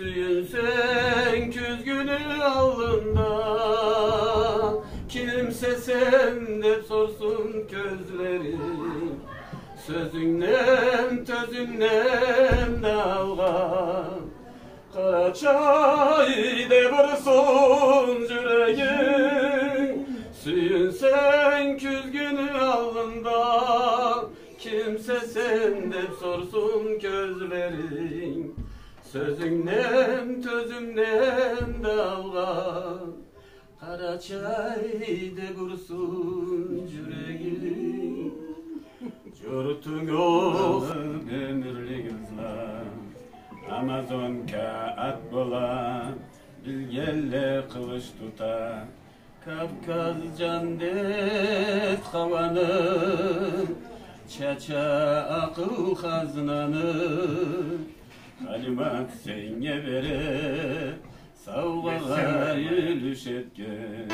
Tüyünsen küzgünü alnında, kimse sende sorsun gözlerin. Sözünden tözünden dalgan, kara çayda vursun yüreğin. Suyunsen küzgünü alnında, kimse senden sorsun gözlerin. Sözünden tözünden dalgan, kara çayda vursun yüreğin. Curtun yok ömürlü gözler, Amazon kağıt bolan, bilgelle kılıç tutar. Kafkaz can dert havanın, çaça akıl haznanın. Kalimat senge vere, savgalar yürüş etken.